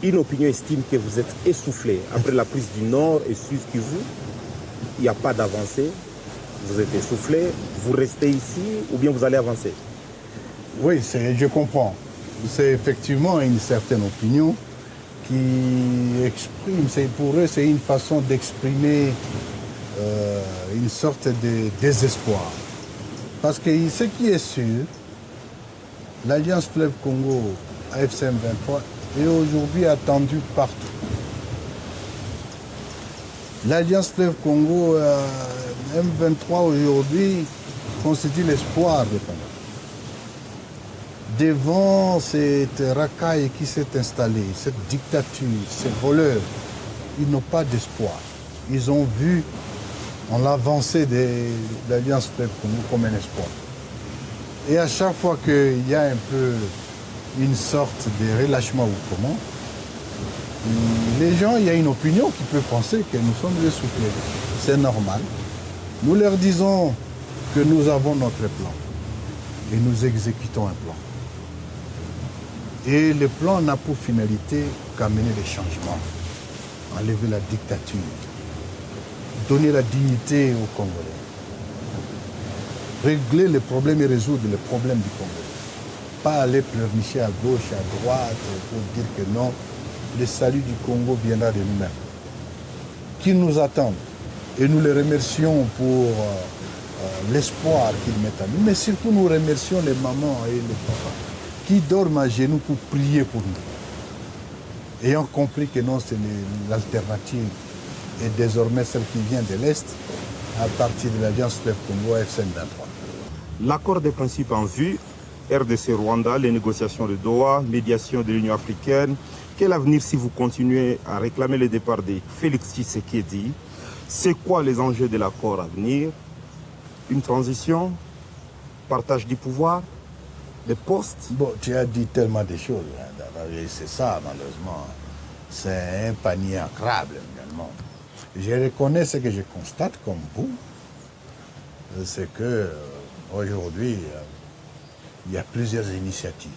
Une opinion estime que vous êtes essoufflé. Après la prise du Nord et Sud Kivu, il n'y a pas d'avancée. Vous êtes essoufflé, vous restez ici ou bien vous allez avancer? Oui, je comprends. C'est effectivement une certaine opinion qui exprime, pour eux, c'est une façon d'exprimer une sorte de désespoir. Parce que ce qui est sûr, l'Alliance Fleuve Congo AFCM 23 est aujourd'hui attendue partout. L'Alliance Fleuve Congo M23 aujourd'hui constitue l'espoir des Congolais. Devant cette racaille qui s'est installée, cette dictature, ces voleurs, ils n'ont pas d'espoir. Ils ont vu en l'avancée de l'Alliance Fleuve Congo comme un espoir. Et à chaque fois qu'il y a un peu une sorte de relâchement ou comment, les gens, il y a une opinion qui peut penser que nous sommes essoufflés. C'est normal. Nous leur disons que nous avons notre plan et nous exécutons un plan. Et le plan n'a pour finalité qu'amener des changements, enlever la dictature, donner la dignité aux Congolais, régler les problèmes et résoudre les problèmes du Congo. Pas aller pleurnicher à gauche, à droite pour dire que non, le salut du Congo viendra de nous-mêmes. Qu'ils nous attendent. Et nous les remercions pour l'espoir qu'ils mettent en nous. Mais surtout, nous remercions les mamans et les papas qui dorment à genoux pour prier pour nous. Ayant compris que non, c'est l'alternative et désormais celle qui vient de l'Est à partir de l'Alliance Fleuve Congo AFCM 23. L'accord des principes en vue, RDC Rwanda, les négociations de Doha, médiation de l'Union africaine. Quel avenir si vous continuez à réclamer le départ de Félix Tshisekedi? C'est quoi les enjeux de l'accord à venir? Une transition? Partage du pouvoir? Des postes? Bon, tu as dit tellement de choses. C'est ça, malheureusement. C'est un panier à crabe, également. Je reconnais ce que je constate comme vous. C'est que aujourd'hui, il y a plusieurs initiatives.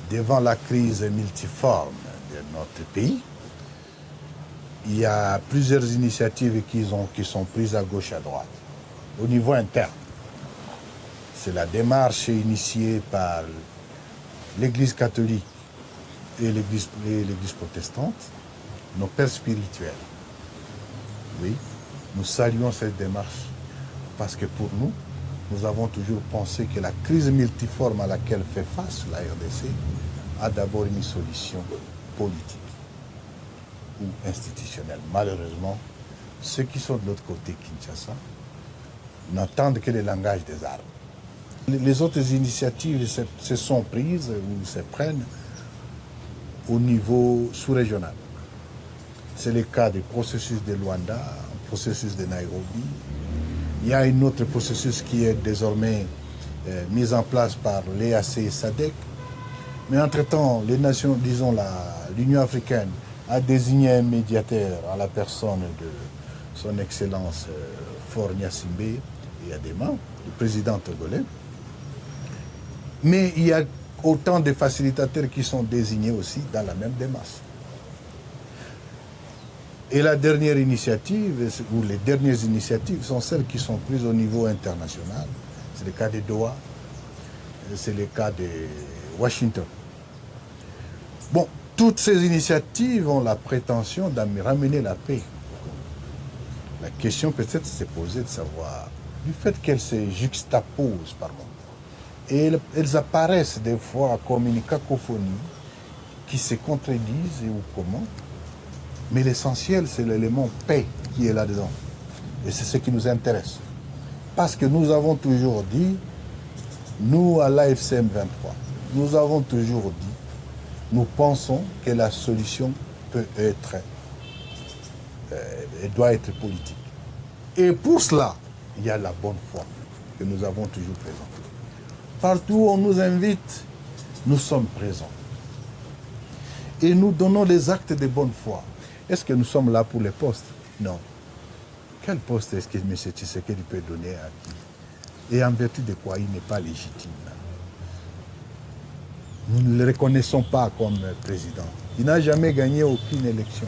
Devant la crise multiforme de notre pays, il y a plusieurs initiatives qui sont prises à gauche et à droite, au niveau interne. C'est la démarche initiée par l'Église catholique et l'Église protestante, nos pères spirituels. Oui, nous saluons cette démarche parce que pour nous, nous avons toujours pensé que la crise multiforme à laquelle fait face la RDC a d'abord une solution politique ou institutionnelle. Malheureusement, ceux qui sont de l'autre côté, Kinshasa, n'entendent que le langage des armes. Les autres initiatives se sont prises ou se prennent au niveau sous-régional. C'est le cas du processus de Luanda, du processus de Nairobi. Il y a un autre processus qui est désormais mis en place par l'EAC et SADC. Mais entre-temps, les nations, disons l'Union africaine, a désigné un médiateur à la personne de son Excellence Faure Gnassingbé et Adema, le président togolais. Mais il y a autant de facilitateurs qui sont désignés aussi dans la même démarche. Et la dernière initiative, ou les dernières initiatives, sont celles qui sont prises au niveau international. C'est le cas de Doha, c'est le cas de Washington. Bon, toutes ces initiatives ont la prétention de ramener la paix. La question peut-être s'est posée de savoir, du fait qu'elles se juxtaposent par moment, et elles apparaissent des fois comme une cacophonie qui se contredisent ou comment, mais l'essentiel c'est l'élément paix qui est là-dedans. Et c'est ce qui nous intéresse. Parce que nous avons toujours dit, nous à l'AFCM 23, nous avons toujours dit, nous pensons que la solution peut être, elle doit être politique. Et pour cela, il y a la bonne foi que nous avons toujours présentée. Partout où on nous invite, nous sommes présents. Et nous donnons des actes de bonne foi. Est-ce que nous sommes là pour les postes? Non. Quel poste est-ce que M. Tshisekedi peut donner à qui? Et en vertu de quoi il n'est pas légitime? Nous ne le reconnaissons pas comme président. Il n'a jamais gagné aucune élection.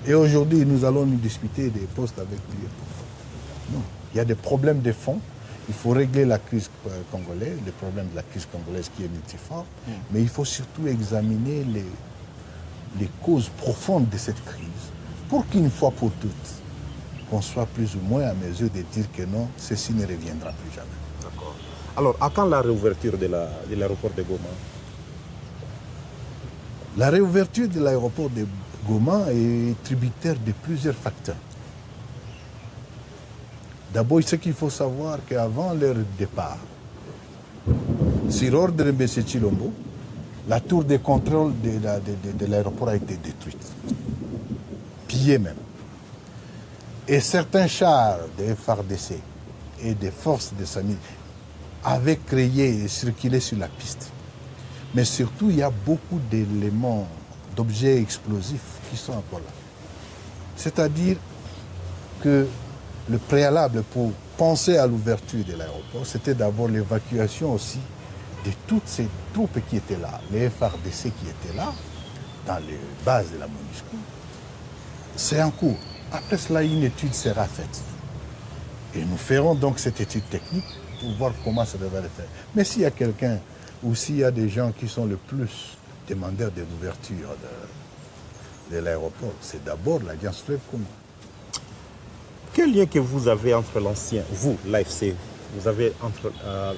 Et aujourd'hui, nous allons nous disputer des postes avec lui. Non. Il y a des problèmes de fond. Il faut régler la crise congolaise, le problème de la crise congolaise qui est multiforme. Mais il faut surtout examiner les causes profondes de cette crise pour qu'une fois pour toutes, qu'on soit plus ou moins à mesure de dire que non, ceci ne reviendra plus jamais. D'accord. Alors, à quand la réouverture de l'aéroport de Goma? La réouverture de l'aéroport de Goma est tributaire de plusieurs facteurs. D'abord, ce qu'il faut savoir qu'avant leur départ, sur ordre de M. Tshilombo, la tour de contrôle de l'aéroport a été détruite, pillée même. Et certains chars de FARDC et des forces de SAMI avaient créé et circulé sur la piste. Mais surtout, il y a beaucoup d'éléments, d'objets explosifs qui sont encore là. C'est-à-dire que le préalable pour penser à l'ouverture de l'aéroport, c'était d'abord l'évacuation aussi de toutes ces troupes qui étaient là, les FARDC qui étaient là, dans les bases de la MONUSCO. C'est en cours. Après cela, une étude sera faite. Et nous ferons donc cette étude technique pour voir comment ça devrait le faire. Mais s'il y a quelqu'un ou s'il y a des gens qui sont le plus demandeurs de l'ouverture de l'aéroport, c'est d'abord l'Alliance Fleuve Congo. Quel lien que vous avez entre l'ancien, vous, l'AFC, vous avez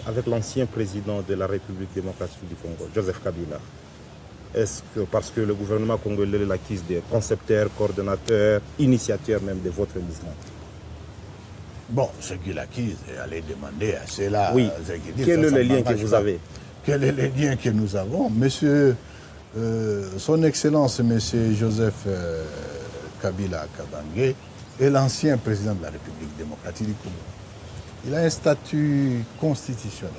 avec l'ancien président de la République démocratique du Congo, Joseph Kabila? Est-ce que parce que le gouvernement congolais l'accuse des concepteurs, coordonnateurs, initiateurs même de votre mouvement? Bon, ce qu'il accuse, allez demander à ceux-là. Oui. Quel est le lien que vous avez? Quel est le lien que nous avons? Monsieur, son Excellence, Monsieur Joseph Kabila Kabange, est l'ancien président de la République démocratique du Congo. Il a un statut constitutionnel.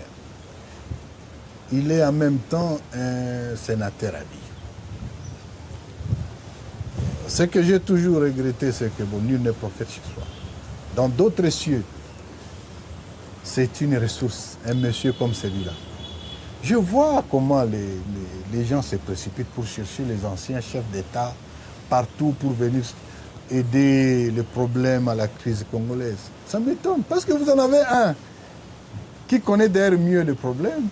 Il est en même temps un sénateur à vie. Ce que j'ai toujours regretté, c'est que bon, nul n'est prophète chez soi. Dans d'autres cieux, c'est une ressource, un monsieur comme celui-là. Je vois comment les gens se précipitent pour chercher les anciens chefs d'État partout pour venir aider les problèmes à la crise congolaise. Ça m'étonne, parce que vous en avez un qui connaît d'ailleurs mieux les problèmes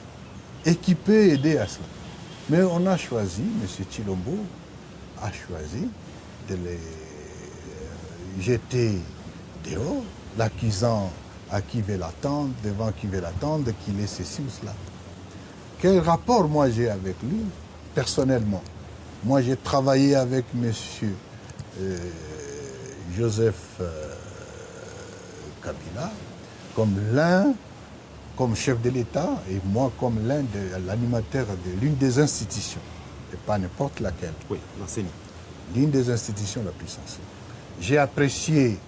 et qui peut aider à cela. Mais on a choisi, M. Tshilombo a choisi de les jeter dehors, l'accusant à qui veut l'attendre, devant qui veut l'attendre, qu'il est ceci ou cela. Quel rapport moi j'ai avec lui, personnellement? Moi j'ai travaillé avec M. Joseph Kabila comme chef de l'État et moi comme l'animateur de l'une des institutions, et pas n'importe laquelle. Oui, l'enseignant. L'une des institutions la plus sensible. J'ai apprécié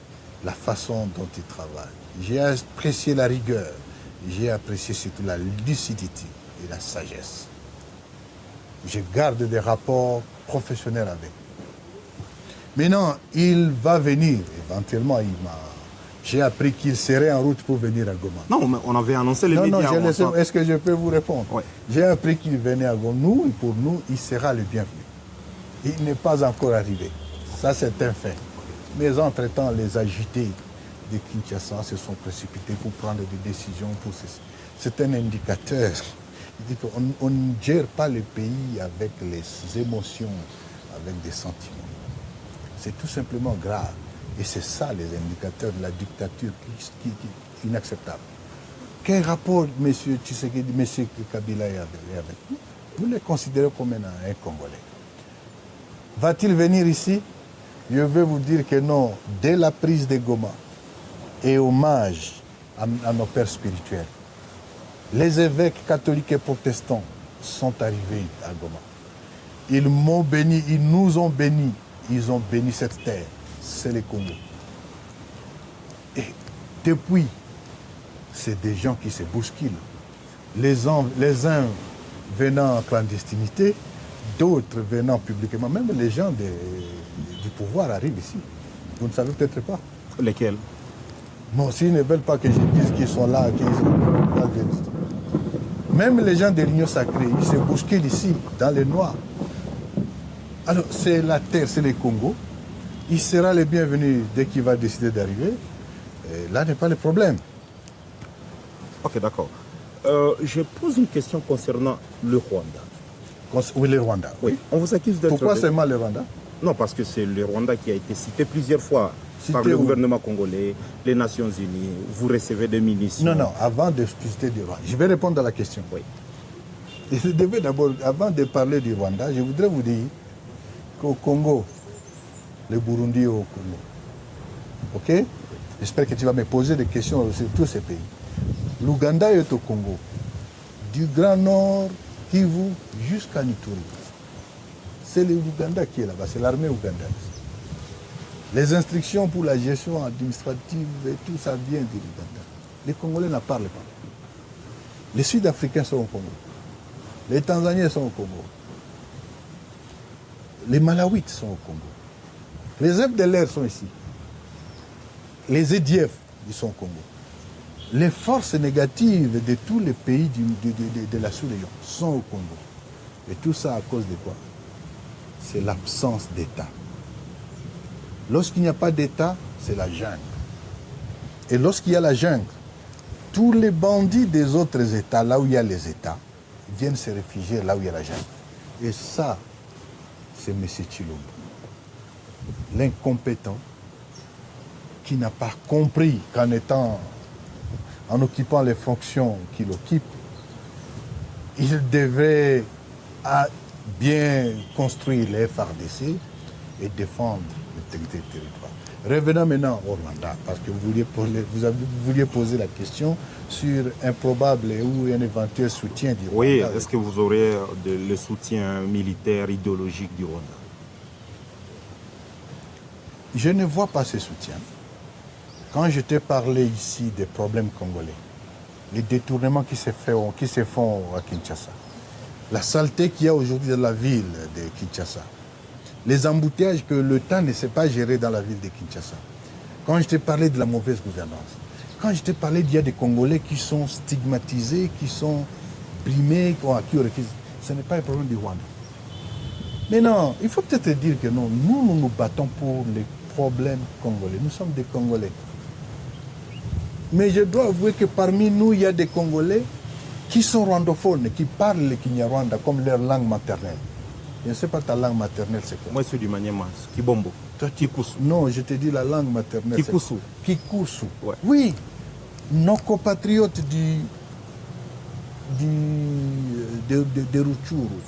la façon dont il travaille, j'ai apprécié la rigueur, j'ai apprécié surtout la lucidité et la sagesse. Je garde des rapports professionnels avec lui. Maintenant, il va venir, éventuellement, j'ai appris qu'il serait en route pour venir à Goma. Non, mais on avait annoncé les médias. Non, est-ce que je peux vous répondre? Oui. J'ai appris qu'il venait à Goma. Nous, pour nous, il sera le bienvenu. Il n'est pas encore arrivé. Ça, c'est un fait. Mais entre-temps, les agités de Kinshasa se sont précipités pour prendre des décisions pour ceci. C'est un indicateur. Il dit qu'on ne gère pas le pays avec les émotions, avec des sentiments. C'est tout simplement grave. Et c'est ça les indicateurs de la dictature qui est inacceptable. Quel rapport M. Tshisekedi, M. Kabila est avec nous? Vous le considérez comme un Congolais. Va-t-il venir ici? Je vais vous dire que non. Dès la prise de Goma et hommage à nos pères spirituels, les évêques catholiques et protestants sont arrivés à Goma. Ils m'ont béni, ils nous ont bénis, ils ont béni cette terre. C'est le Congo. Et depuis, c'est des gens qui se bousculent. Les uns venant en clandestinité, d'autres venant publiquement. Même les gens du pouvoir arrivent ici. Vous ne savez peut-être pas. Lesquels? Non, s'ils ne veulent pas que je dise qu'ils sont là, même les gens de l'Union sacrée, ils se bousculent ici, dans les Noirs. Alors, c'est la terre, c'est le Congo. Il sera le bienvenu dès qu'il va décider d'arriver. Et là n'est pas le problème. Ok, d'accord. Je pose une question concernant le Rwanda. Oui, le Rwanda. Oui, on vous accuse d'être... Pourquoi seulement le Rwanda? Non, parce que c'est le Rwanda qui a été cité plusieurs fois par le gouvernement congolais, les Nations Unies. Vous recevez des munitions. Non, avant de citer du Rwanda, je vais répondre à la question. Oui. Et je devais d'abord, avant de parler du Rwanda, je voudrais vous dire qu'au Congo, le Burundi est au Congo. Ok? J'espère que tu vas me poser des questions sur tous ces pays. L'Ouganda est au Congo. Du Grand Nord, Kivu, jusqu'à Ituri. C'est l'Ouganda qui est là-bas, c'est l'armée ougandaise. Les instructions pour la gestion administrative et tout ça vient de l'Ouganda. Les Congolais n'en parlent pas. Les Sud-Africains sont au Congo. Les Tanzaniens sont au Congo. Les Malawites sont au Congo. Les FDLR sont ici. Les EDF, ils sont au Congo. Les forces négatives de tous les pays de la sous-région sont au Congo. Et tout ça à cause de quoi? C'est l'absence d'État. Lorsqu'il n'y a pas d'État, c'est la jungle. Et lorsqu'il y a la jungle, tous les bandits des autres États, là où il y a les États, viennent se réfugier là où il y a la jungle. Et ça, c'est M. Tshilombo, l'incompétent, qui n'a pas compris en occupant les fonctions qu'il occupe, il devrait bien construire les FRDC et défendre l'intégrité du territoire. Revenons maintenant au Rwanda, parce que vous vouliez poser la question sur un probable ou un éventuel soutien du Rwanda. Oui, est-ce que vous aurez le soutien militaire, idéologique du Rwanda? Je ne vois pas ce soutien. Quand je t'ai parlé ici des problèmes congolais, les détournements qui se font à Kinshasa, la saleté qu'il y a aujourd'hui dans la ville de Kinshasa, les embouteillages que l'État ne sait pas gérer dans la ville de Kinshasa. Quand je t'ai parlé de la mauvaise gouvernance, quand je t'ai parlé qu'il y a des Congolais qui sont stigmatisés, qui sont brimés, à qui on refuse, ce n'est pas un problème du Rwanda. Mais non, il faut peut-être dire que non, nous nous battons pour les problèmes congolais. Nous sommes des Congolais. Mais je dois avouer que parmi nous, il y a des Congolais qui sont rwandophones, qui parlent le Kinyarwanda comme leur langue maternelle. Je ne sais pas ta langue maternelle, c'est quoi? Moi, je suis du Maniema, Kibombo. Toi, Kikusu. Non, je te dis la langue maternelle. Kikusu. Kikusu. Ouais. Oui. Nos compatriotes de Rutshuru,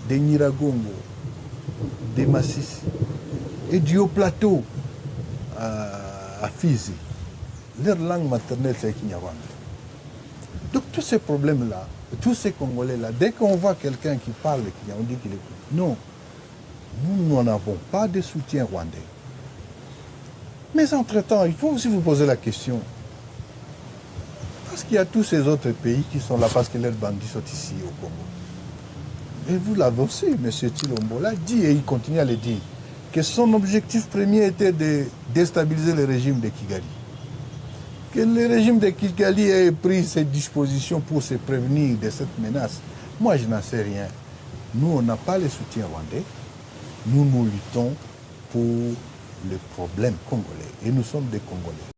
de Nyiragongo, de Masisi et du Haut-Plateau à Fizi, leur langue maternelle, c'est Kinyarwanda. Donc tous ces problèmes-là, tous ces Congolais-là, dès qu'on voit quelqu'un qui parle Kinyarwanda, on dit qu'il est... Non, nous n'avons pas de soutien rwandais. Mais entre-temps, il faut aussi vous poser la question. Parce qu'il y a tous ces autres pays qui sont là parce que leurs bandits sont ici au Congo. Et vous l'avez aussi, M. Tshilombo l'a dit et il continue à le dire, que son objectif premier était de déstabiliser le régime de Kigali. Que le régime de Kigali ait pris ses dispositions pour se prévenir de cette menace. Moi, je n'en sais rien. Nous, on n'a pas le soutien rwandais. Nous luttons pour les problèmes congolais. Et nous sommes des Congolais.